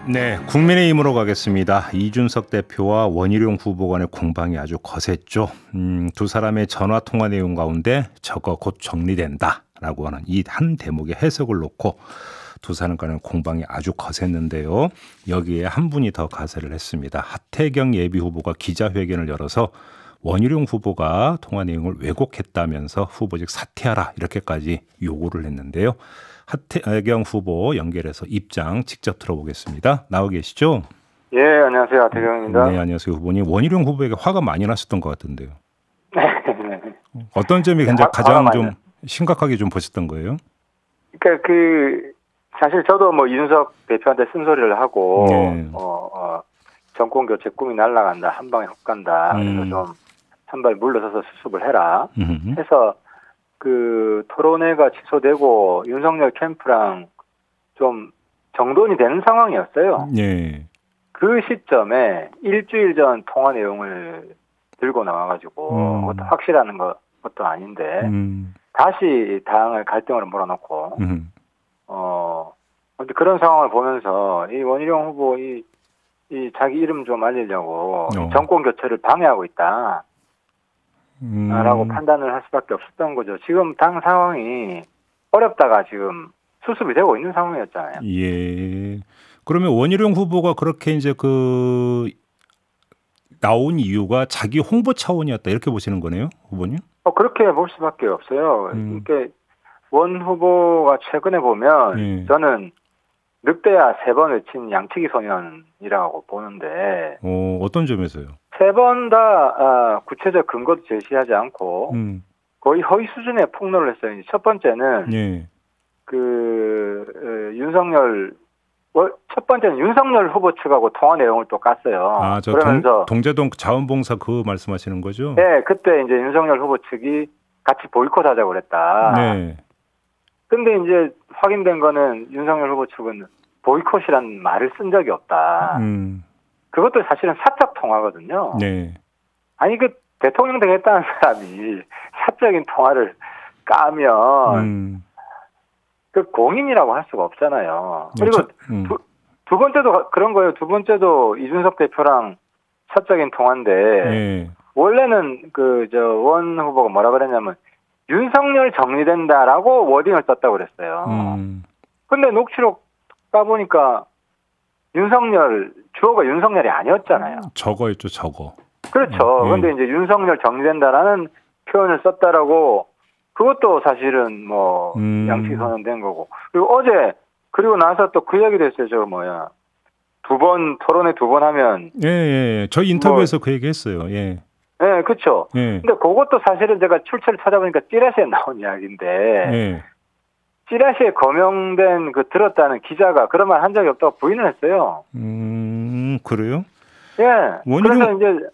네, 국민의힘으로 가겠습니다. 이준석 대표와 원희룡 후보 간의 공방이 아주 거셌죠. 두 사람의 전화 통화 내용 가운데 저거 곧 정리된다라고 하는 이 한 대목의 해석을 놓고 두 사람 간의 공방이 아주 거셌는데요. 여기에 한 분이 더 가세를 했습니다. 하태경 예비후보가 기자회견을 열어서 원희룡 후보가 통화 내용을 왜곡했다면서 후보직 사퇴하라 이렇게까지 요구를 했는데요. 하태경 후보 연결해서 입장 직접 들어보겠습니다. 나와 계시죠? 예, 안녕하세요. 하태경입니다. 네, 안녕하세요 후보님. 원희룡 후보에게 화가 많이 나셨던 것 같은데요. 어떤 점이 굉장히 가장 좀 심각하게 좀 보셨던 거예요? 그러니까 사실 저도 뭐 이준석 대표한테 쓴소리를 하고 네. 정권 교체 꿈이 날아간다, 한 방에 훅 간다. 그래서 좀 한 발 물러서서 수습을 해라. 해서 토론회가 취소되고 윤석열 캠프랑 좀 정돈이 되는 상황이었어요. 네. 그 시점에 일주일 전 통화 내용을 들고 나와가지고 그것도 확실한 것도 아닌데 다시 당을 갈등으로 몰아넣고 근데 그런 상황을 보면서 이 원희룡 후보 이 자기 이름 좀 알리려고 정권 교체를 방해하고 있다. 라고 판단을 할 수밖에 없었던 거죠. 지금 당 상황이 어렵다가 지금 수습이 되고 있는 상황이었잖아요. 예. 그러면 원희룡 후보가 그렇게 이제 나온 이유가 자기 홍보 차원이었다 이렇게 보시는 거네요, 후보님? 그렇게 볼 수밖에 없어요. 그러니까 원 후보가 최근에 보면 저는 늑대야 3번 외친 양치기 소년이라고 보는데 어떤 점에서요? 3번 다 구체적 근거도 제시하지 않고 거의 허위 수준의 폭로를 했어요. 첫 번째는 첫 번째는 윤석열 후보 측하고 통화 내용을 또 깠어요. 그러면서 동제동 자원봉사 그거 말씀하시는 거죠? 네, 그때 이제 윤석열 후보 측이 같이 보이콧하자고 그랬다. 네. 근데 이제 확인된 거는 윤석열 후보 측은 보이콧이란 말을 쓴 적이 없다. 그것도 사실은 사적 통화거든요. 네. 아니 대통령 되겠다는 사람이 사적인 통화를 까면 공인이라고 할 수가 없잖아요. 그리고 두 번째도 그런 거예요. 두 번째도 이준석 대표랑 사적인 통화인데 원래는 원 후보가 뭐라 그랬냐면 윤석열 정리된다라고 워딩을 썼다고 그랬어요. 근데 녹취록 까보니까 주어가 윤석열이 아니었잖아요. 저거였죠, 저거. 그렇죠. 근데 이제 윤석열 정리된다라는 표현을 썼다라고 그것도 사실은 양치기 선언된 거고. 그리고 나서 또 그 얘기도 했어요. 토론회 2번 하면. 예. 저희 인터뷰에서 그 얘기 했어요. 예. 네, 그렇죠. 근데 그것도 사실은 제가 출처를 찾아보니까 찌라시에 나온 이야기인데. 찌라시에 거명된 들었다는 기자가 그런 말 한 적이 없다고 부인을 했어요. 그래요? 예. 그래서 이제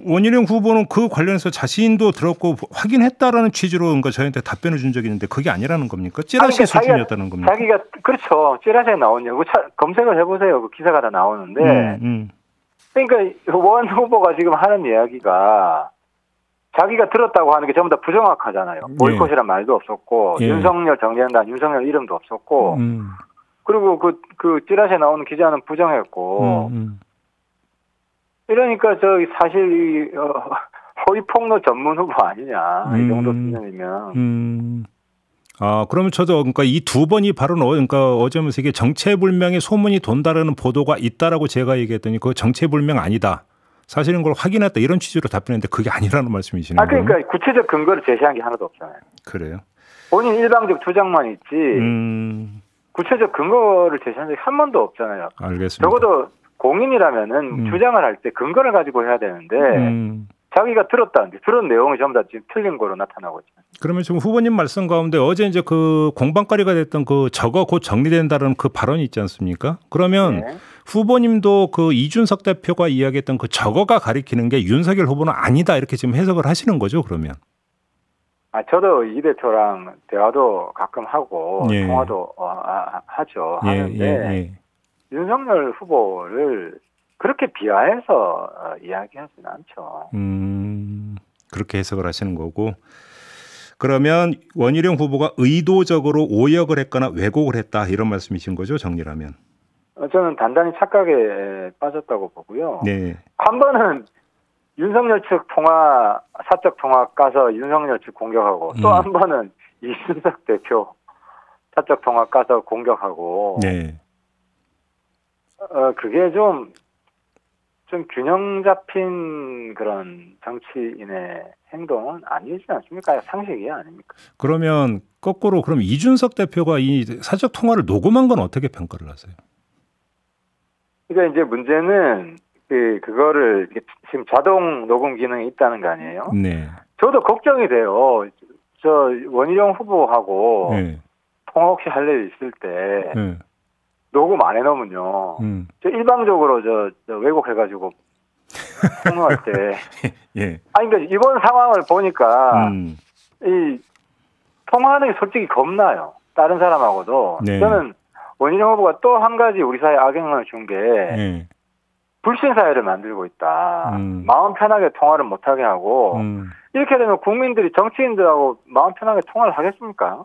원희룡 후보는 그 관련해서 자신도 들었고 확인했다라는 취지로 저희한테 답변을 준 적이 있는데 그게 아니라는 겁니까? 찌라시 수준이었다는 겁니까? 자기가 그렇죠. 찌라시에 나오냐고 검색을 해보세요. 그 기사가 다 나오는데. 그러니까 원 후보가 지금 하는 이야기가 자기가 들었다고 하는 게 전부 다 부정확하잖아요. 보이콧이란 말도 없었고 윤석열 정리한다는 윤석열 이름도 없었고 그리고 그 찌라시에 나오는 기자는 부정했고 이러니까 사실 허위 폭로 전문 후보 아니냐 이 정도 수준이면. 그러면 저도 이 두 번이 바로 어제면서 이게 정체불명의 소문이 돈다라는 보도가 있다라고 제가 얘기했더니 그거 정체불명 아니다. 사실은 그걸 확인했다 이런 취지로 답변했는데 그게 아니라는 말씀이시네요. 그러니까 구체적 근거를 제시한 게 하나도 없잖아요. 그래요? 본인 일방적 주장만 있지 구체적 근거를 제시한 적이 한 번도 없잖아요. 알겠습니다. 적어도 공인이라면은 주장을 할 때 근거를 가지고 해야 되는데 자기가 들었다는데 들은 내용이 전부 다 지금 틀린 거로 나타나고 있죠. 그러면 지금 후보님 말씀 가운데 어제 이제 공방거리가 됐던 저거 곧 정리된다는 그 발언이 있지 않습니까? 그러면 후보님도 이준석 대표가 이야기했던 저거가 가리키는 게 윤석열 후보는 아니다 이렇게 지금 해석을 하시는 거죠, 그러면? 저도 이 대표랑 대화도 가끔 하고 통화도 하죠. 하는데 윤석열 후보를 그렇게 비하해서 이야기하지는 않죠. 그렇게 해석을 하시는 거고. 그러면 원희룡 후보가 의도적으로 오역을 했거나 왜곡을 했다 이런 말씀이신 거죠, 정리라면? 저는 단단히 착각에 빠졌다고 보고요. 네. 한 번은 윤석열 측 사적 통화 까서 윤석열 측 공격하고 또 한 번은 이준석 대표 사적 통화 까서 공격하고. 네. 그게 좀 균형 잡힌 그런 정치인의 행동은 아니지 않습니까? 상식이 아닙니까? 그러면 거꾸로 그럼 이준석 대표가 이 사적 통화를 녹음한 건 어떻게 평가를 하세요? 그러니까 이제 문제는 그거를 지금 자동 녹음 기능이 있다는 거 아니에요? 네. 저도 걱정이 돼요. 저 원희룡 후보하고 네. 통화 혹시 할 일 있을 때 네. 녹음 안 해놓으면요. 저 일방적으로 저 왜곡해가지고 통화할 때. 예. 아니 그러니까 이번 상황을 보니까 이 통화하는 게 솔직히 겁나요. 다른 사람하고도. 네. 저는 원희룡 후보가 또 한 가지 우리 사회에 악영향을 준 게 불신 사회를 만들고 있다. 마음 편하게 통화를 못하게 하고 이렇게 되면 국민들이 정치인들하고 마음 편하게 통화를 하겠습니까?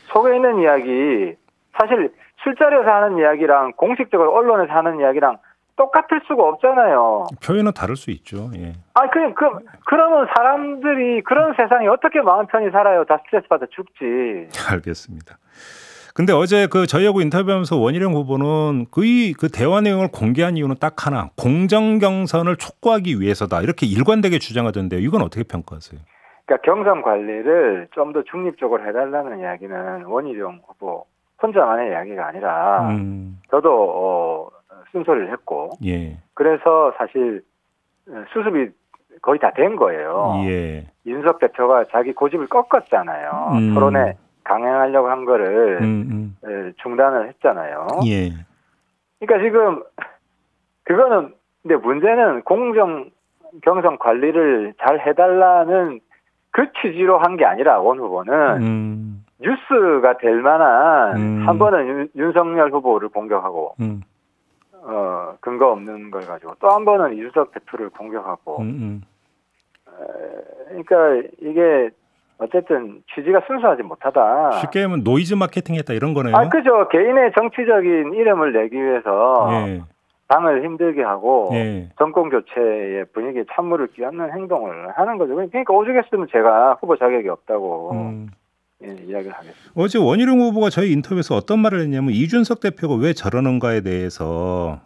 속에 있는 이야기 사실 술자리에서 하는 이야기랑 공식적으로 언론에서 하는 이야기랑 똑같을 수가 없잖아요. 표현은 다를 수 있죠. 예. 그러면 사람들이 그런 세상이 어떻게 마음 편히 살아요? 다 스트레스 받아 죽지. 알겠습니다. 근데 어제 저희하고 인터뷰하면서 원희룡 후보는 그 대화 내용을 공개한 이유는 딱 하나, 공정 경선을 촉구하기 위해서다. 이렇게 일관되게 주장하던데요. 이건 어떻게 평가하세요? 그러니까 경선 관리를 좀 더 중립적으로 해달라는 이야기는 원희룡 후보 혼자만의 이야기가 아니라 저도 쓴소리를 했고 예. 그래서 사실 수습이 거의 다 된 거예요. 예. 윤석 대표가 자기 고집을 꺾었잖아요. 토론에 강행하려고 한 거를 중단을 했잖아요. 예. 그러니까 지금 그거는 근데 문제는 공정 경선 관리를 잘 해달라는 그 취지로 한 게 아니라 원 후보는 뉴스가 될 만한 한 번은 윤석열 후보를 공격하고 근거 없는 걸 가지고 또 한 번은 이준석 대표를 공격하고 그러니까 이게 어쨌든 취지가 순수하지 못하다. 쉽게 하면 노이즈 마케팅했다 이런 거네요. 그죠. 개인의 정치적인 이름을 내기 위해서 예. 당을 힘들게 하고 예. 정권 교체의 분위기에 찬물을 끼얹는 행동을 하는 거죠. 그러니까 오죽했으면 제가 후보 자격이 없다고 이야기를 하겠습니다. 어제 원희룡 후보가 저희 인터뷰에서 어떤 말을 했냐면 이준석 대표가 왜 저러는가에 대해서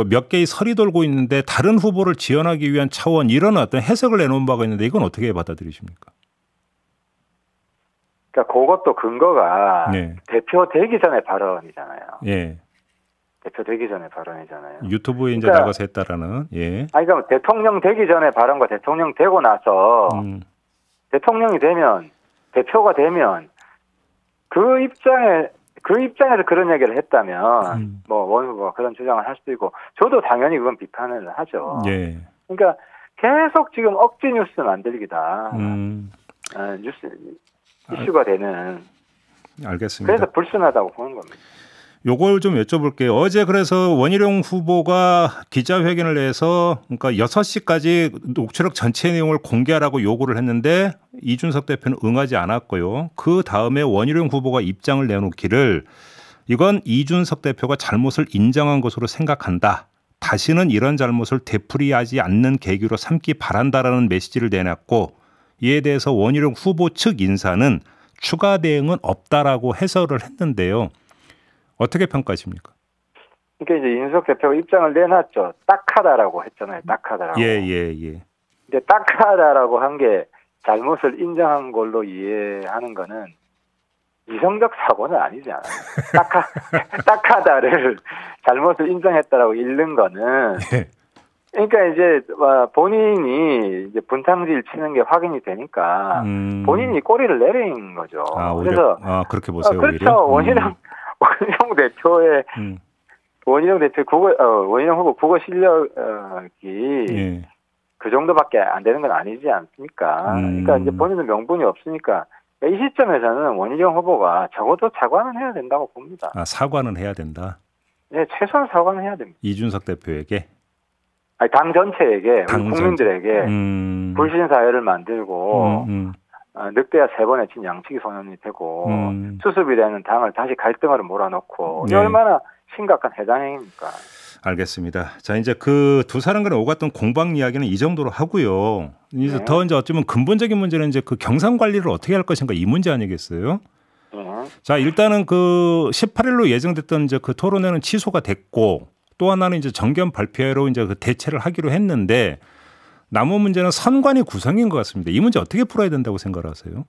몇 개의 설이 돌고 있는데 다른 후보를 지원하기 위한 차원 이런 어떤 해석을 내놓은 바가 있는데 이건 어떻게 받아들이십니까? 그러니까 그것도 근거가 대표 되기 전에 발언이잖아요. 예. 대표 되기 전에 발언이잖아요. 유튜브에 이제 나가서 했다라는. 예. 그러니까 대통령 되기 전에 발언과 대통령 되고 나서 대통령이 되면 대표가 되면 그 입장에서 그런 얘기를 했다면 뭐 원 후보가 그런 주장을 할 수도 있고 저도 당연히 그건 비판을 하죠. 예. 그러니까 계속 지금 억지 뉴스 만들기다. 뉴스 이슈가 되는. 알겠습니다. 그래서 불순하다고 보는 겁니다. 요걸 좀 여쭤볼게요. 어제 그래서 원희룡 후보가 기자회견을 해서 그러니까 6시까지 녹취록 전체 내용을 공개하라고 요구를 했는데 이준석 대표는 응하지 않았고요. 그 다음에 원희룡 후보가 입장을 내놓기를 이건 이준석 대표가 잘못을 인정한 것으로 생각한다. 다시는 이런 잘못을 되풀이하지 않는 계기로 삼기 바란다라는 메시지를 내놨고 이에 대해서 원희룡 후보 측 인사는 추가 대응은 없다라고 해설을 했는데요. 어떻게 평가하십니까? 그러니까 이제 이준석 대표가 입장을 내놨죠. 딱하다라고 했잖아요. 딱하다라고. 예. 근데 딱하다라고 한 게 잘못을 인정한 걸로 이해하는 거는 이성적 사고는 아니지 않아요. 딱하다를 잘못을 인정했다라고 읽는 거는 그러니까 이제 본인이 이제 분탕질 치는 게 확인이 되니까 본인이 꼬리를 내린 거죠. 그래서 그렇게 보세요. 그렇죠. 원희룡 대표의 원희룡 대표 원희룡 후보 국어 실력이 그 정도밖에 안 되는 건 아니지 않습니까? 그러니까 이제 본인은 명분이 없으니까 이 시점에서는 원희룡 후보가 적어도 사과는 해야 된다고 봅니다. 사과는 해야 된다. 네, 최소한 사과는 해야 됩니다. 이준석 대표에게. 당 전체에게, 우리 국민들에게 불신 사회를 만들고 늑대야 3번에 친 양치기 소년이 되고 수습이 되는 당을 다시 갈등으로 몰아넣고 이게 얼마나 심각한 해당 행위입니까? 알겠습니다. 자, 이제 그 두 사람 간에 오갔던 공방 이야기는 이 정도로 하고요. 이제 더 이제 어쩌면 근본적인 문제는 이제 그 경선 관리를 어떻게 할 것인가 이 문제 아니겠어요? 자, 일단은 그 18일로 예정됐던 이제 그 토론회는 취소가 됐고 또 하나는 이제 정견 발표회로 이제 그 대체를 하기로 했는데 남은 문제는 선관위 구성인 것 같습니다. 이 문제 어떻게 풀어야 된다고 생각하세요?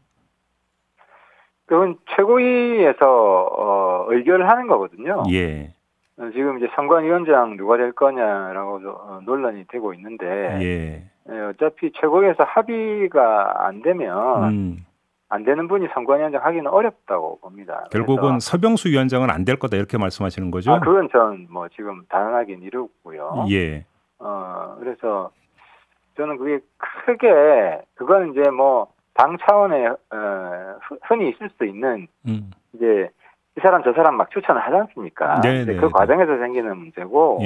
그건 최고위에서 의결을 하는 거거든요. 예. 지금 이제 선관위원장 누가 될 거냐라고 논란이 되고 있는데 어차피 최고위에서 합의가 안 되면 안 되는 분이 선관위원장 하기는 어렵다고 봅니다. 결국은 서병수 위원장은 안 될 거다 이렇게 말씀하시는 거죠? 그건 전 뭐 지금 단언하기는 이르고요. 예. 그래서 저는 그게 크게 그건 이제 뭐 당 차원에 흔히 있을 수 있는 이제 이 사람 저 사람 막 추천을 하지 않습니까? 그 과정에서 생기는 문제고.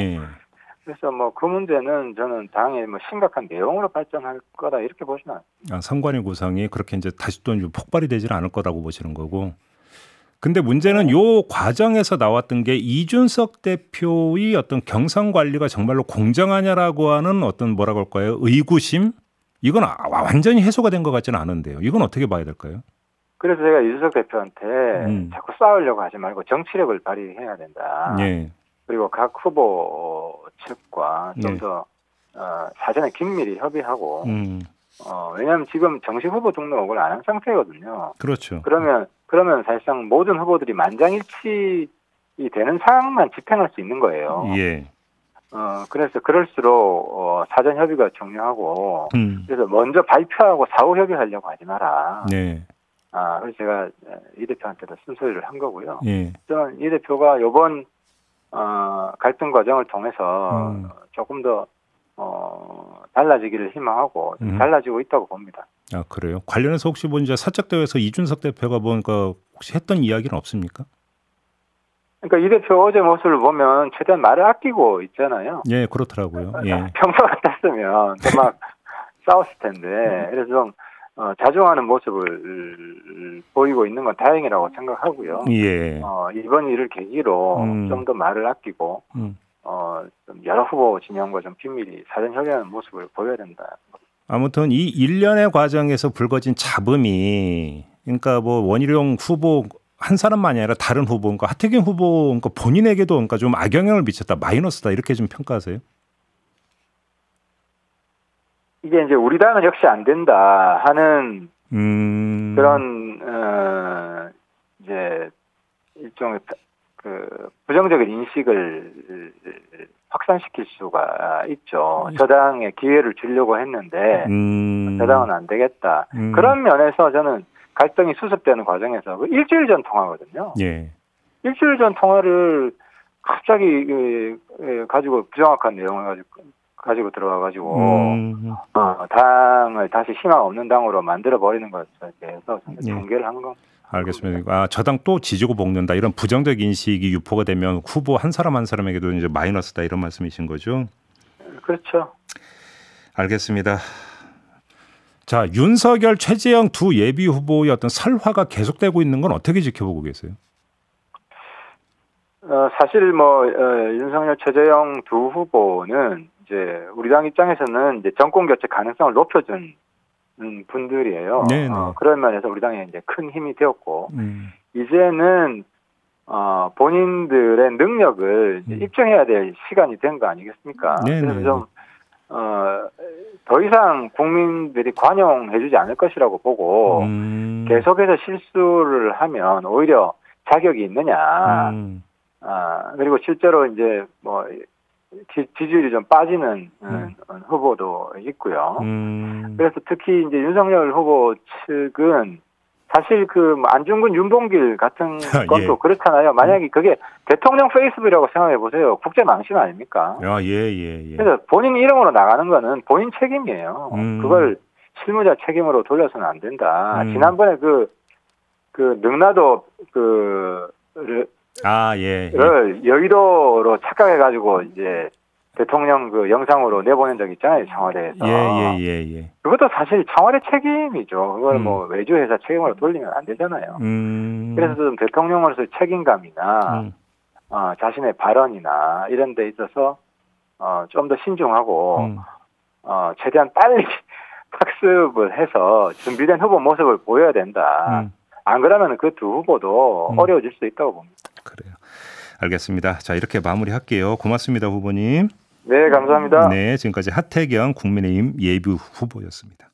그래서 뭐 그 문제는 저는 당의 뭐 심각한 내용으로 발전할 거다 이렇게 보시면 선관위 구성이 그렇게 이제 다시 또 폭발이 되지는 않을 거라고 보시는 거고. 근데 문제는 요 과정에서 나왔던 게 이준석 대표의 어떤 경선 관리가 정말로 공정하냐라고 하는 어떤 뭐라고 할까요? 의구심? 이건 완전히 해소가 된 것 같지는 않은데요. 이건 어떻게 봐야 될까요? 그래서 제가 이준석 대표한테 자꾸 싸우려고 하지 말고 정치력을 발휘해야 된다. 그리고 각 후보 측과 좀 더 사전에 긴밀히 협의하고 왜냐하면 지금 정식 후보 등록을 안 한 상태거든요. 그렇죠. 그러면 사실상 모든 후보들이 만장일치 되는 상황만 집행할 수 있는 거예요. 그래서 그럴수록 사전 협의가 중요하고 그래서 먼저 발표하고 사후 협의하려고 하지 마라. 그래서 제가 이 대표한테도 쓴소리를 한 거고요. 저는 이 대표가 이번 갈등 과정을 통해서 조금 더 달라지기를 희망하고 달라지고 있다고 봅니다. 그래요? 관련해서 혹시 이제 사적대회에서 이준석 대표가 뭔가 혹시 했던 이야기는 없습니까? 그러니까 이 대표 어제 모습을 보면 최대한 말을 아끼고 있잖아요. 그렇더라고요. 평소 같았으면 막 싸웠을 텐데 그래서 좀 자중하는 모습을 보이고 있는 건 다행이라고 생각하고요. 이번 일을 계기로 좀 더 말을 아끼고 좀 여러 후보 진영과 좀 긴밀히 사전 협의하는 모습을 보여야 된다. 아무튼 이 일련의 과정에서 불거진 잡음이 그러니까 뭐 원희룡 후보 한 사람만이 아니라 다른 후보, 그러니까 하태경 후보 그러니까 본인에게도 그러니까 좀 악영향을 미쳤다, 마이너스다 이렇게 좀 평가하세요? 이게 이제 우리 당은 역시 안 된다 하는 그런 이제 일종의 그 부정적인 인식을 확산시킬 수가 있죠. 저당에 기회를 주려고 했는데 저당은 안 되겠다. 그런 면에서 저는 갈등이 수습되는 과정에서 그 일주일 전 통화거든요. 일주일 전 통화를 갑자기 가지고 부정확한 내용을 가지고 들어와가지고 당을 다시 희망 없는 당으로 만들어 버리는 것에 대해서 경계를 한 겁니다. 알겠습니다. 저당 또 지지고 볶는다 이런 부정적 인식이 유포가 되면 후보 한 사람 한 사람에게도 이제 마이너스다 이런 말씀이신 거죠? 그렇죠. 알겠습니다. 자, 윤석열, 최재형 두 예비 후보의 어떤 설화가 계속되고 있는 건 어떻게 지켜보고 계세요? 사실 뭐 윤석열, 최재형 두 후보는 이제 우리 당 입장에서는 이제 정권 교체 가능성을 높여준 분들이에요. 그런 면에서 우리 당에 이제 큰 힘이 되었고 이제는 본인들의 능력을 입증해야 될 시간이 된 거 아니겠습니까? 그래서 좀 더 이상 국민들이 관용해주지 않을 것이라고 보고 계속해서 실수를 하면 오히려 자격이 있느냐. 그리고 실제로 이제 뭐 지지율이 좀 빠지는 후보도 있고요. 그래서 특히 이제 윤석열 후보 측은 사실 그 안중근, 윤봉길 같은 것도 그렇잖아요. 만약에 그게 대통령 페이스북이라고 생각해 보세요. 국제 망신 아닙니까? 그래서 본인 이름으로 나가는 거는 본인 책임이에요. 그걸 실무자 책임으로 돌려서는 안 된다. 지난번에 그 능라도 를 여의도로 착각해가지고 이제 대통령 그 영상으로 내보낸 적 있잖아요, 청와대에서. 예. 그것도 사실 청와대 책임이죠. 그걸 뭐 외주회사 책임으로 돌리면 안 되잖아요. 그래서 좀 대통령으로서의 책임감이나 자신의 발언이나 이런 데 있어서 좀 더 신중하고 최대한 빨리 학습을 해서 준비된 후보 모습을 보여야 된다. 안 그러면 그 두 후보도 어려워질 수 있다고 봅니다. 그래요. 알겠습니다. 자, 이렇게 마무리할게요. 고맙습니다, 후보님. 네, 감사합니다. 네, 지금까지 하태경 국민의힘 예비 후보였습니다.